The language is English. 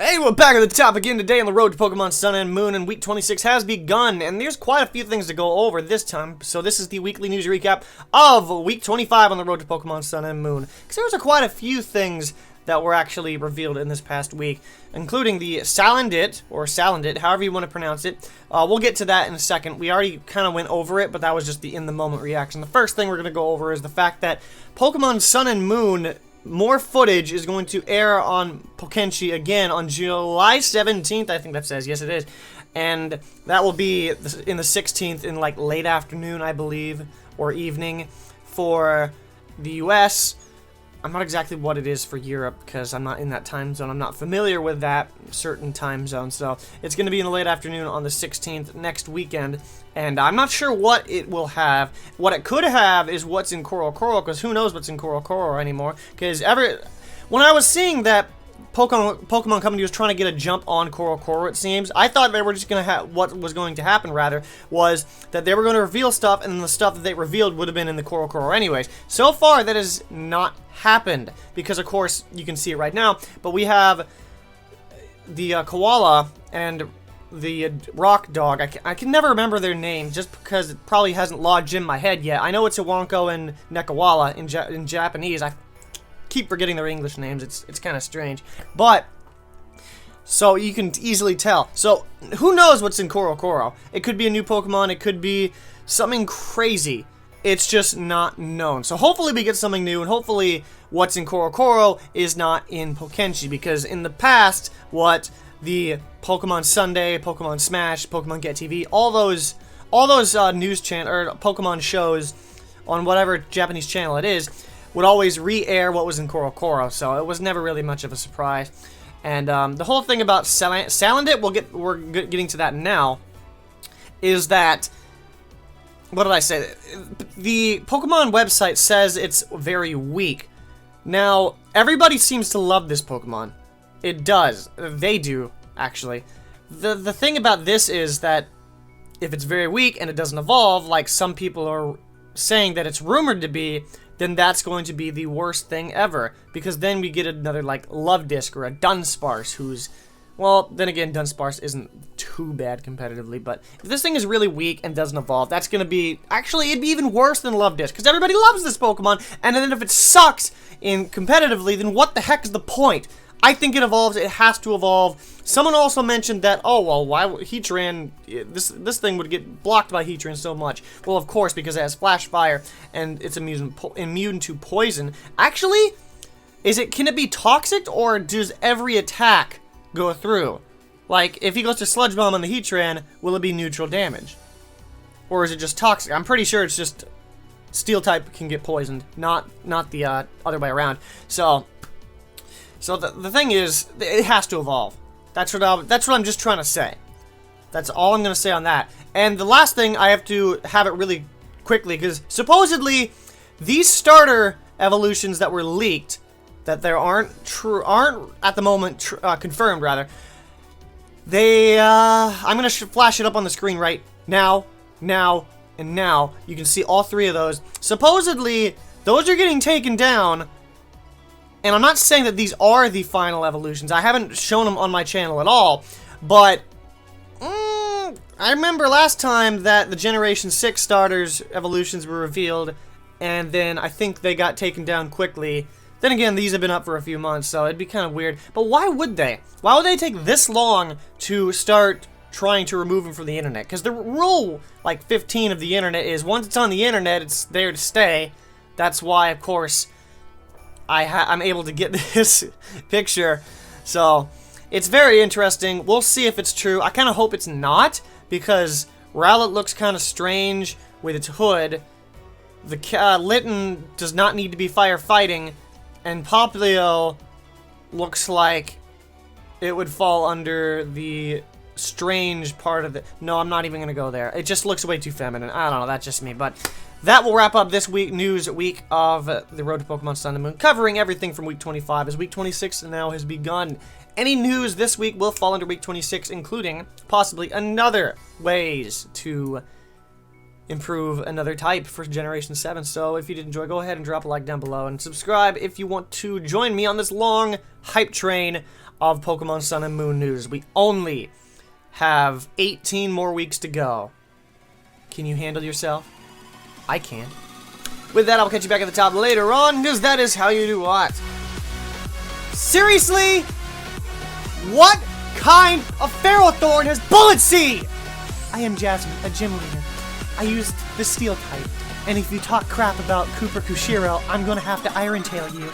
Hey, we're back at the top again today on the road to Pokemon Sun and Moon, and Week 26 has begun, and there's quite a few things to go over this time. So this is the weekly news recap of Week 25 on the road to Pokemon Sun and Moon. Because there was quite a few things that were actually revealed in this past week, including the Salandit, or Salandit, however you want to pronounce it. We'll get to that in a second. We already kind of went over it, but that was just the in-the-moment reaction. The first thing we're going to go over is the fact that Pokemon Sun and Moon, more footage is going to air on Pokenchi again on July 17th, I think that says. Yes, it is. And that will be in the 16th in like late afternoon, I believe, or evening for the US. I'm not exactly what it is for Europe because I'm not in that time zone. I'm not familiar with that certain time zone. So it's going to be in the late afternoon on the 16th next weekend. And I'm not sure what it will have. What it could have is what's in CoroCoro, because who knows what's in CoroCoro anymore. Because when I was seeing that Pokemon Company was trying to get a jump on CoroCoro, it seems, I thought they were just going to have, what was going to happen, rather, was that they were going to reveal stuff, and the stuff that they revealed would have been in the CoroCoro anyways. So far, that has not happened, because, of course, you can see it right now, but we have the Koala and the Rock Dog. I can never remember their name, just because it probably hasn't lodged in my head yet. I know it's Iwanko and Nekawala in Japanese. I keep forgetting their English names. It's kind of strange, but so you can easily tell. So who knows what's in CoroCoro? It could be a new Pokemon. It could be something crazy. It's just not known. So hopefully we get something new, and hopefully what's in CoroCoro is not in Pokenchi, because in the past, what the Pokemon Sunday, Pokemon Smash, Pokemon Get TV, all those news channel or Pokemon shows on whatever Japanese channel it is, would always re-air what was in CoroCoro, so it was never really much of a surprise. And the whole thing about Salandit, we're getting to that now, is that, what did I say? The Pokemon website says it's very weak. Now, everybody seems to love this Pokemon. It does. They do, actually. The thing about this is that if it's very weak and it doesn't evolve, like some people are saying that it's rumored to be, then that's going to be the worst thing ever, because then we get another, like, Love Disc or a Dunsparce who's, well, then again, Dunsparce isn't too bad competitively, but if this thing is really weak and doesn't evolve, that's going to be, actually, it'd be even worse than Love Disc, because everybody loves this Pokemon, and then if it sucks in competitively, then what the heck is the point? I think it evolves. It has to evolve. Someone also mentioned that, oh, well, why Heatran, this thing would get blocked by Heatran so much. Well, of course, because it has Flash Fire, and it's immune to poison. Actually, can it be toxic, or does every attack go through? Like, if he goes to Sludge Bomb on the Heatran, will it be neutral damage? Or is it just toxic? I'm pretty sure it's just Steel type can get poisoned, not the other way around. So the thing is, it has to evolve. That's what I'm just trying to say. That's all I'm going to say on that. And the last thing, I have to have it really quickly, because supposedly these starter evolutions that were leaked, that there aren't at the moment confirmed, rather. I'm going to flash it up on the screen right now, and now. You can see all three of those. Supposedly, those are getting taken down. And I'm not saying that these are the final evolutions. I haven't shown them on my channel at all. But I remember last time that the Generation 6 starters evolutions were revealed, and then I think they got taken down quickly. Then again, these have been up for a few months, so it'd be kind of weird. But why would they? Why would they take this long to start trying to remove them from the internet? Because the rule, like 15 of the internet, is once it's on the internet, it's there to stay. That's why, of course, I'm able to get this picture. So it's very interesting. We'll see if it's true. I kind of hope it's not, because Rowlet looks kind of strange with its hood. The Litten does not need to be firefighting, and Popplio looks like it would fall under the strange part of the... No, I'm not even going to go there. It just looks way too feminine. I don't know, that's just me, but that will wrap up this news week of the Road to Pokemon Sun and Moon, covering everything from Week 25, as Week 26 now has begun. Any news this week will fall under Week 26, including possibly another ways to improve another type for Generation 7. So if you did enjoy, go ahead and drop a like down below and subscribe if you want to join me on this long hype train of Pokemon Sun and Moon news. We only have 18 more weeks to go. Can you handle yourself? I can. With that, I'll catch you back at the top later on, because that is how you do what? Seriously? What kind of Ferrothorn has Bullet Seed? I am Jasmine, a gym leader. I used the Steel type, and if you talk crap about Cooper Kushiro, I'm gonna have to Iron Tail you.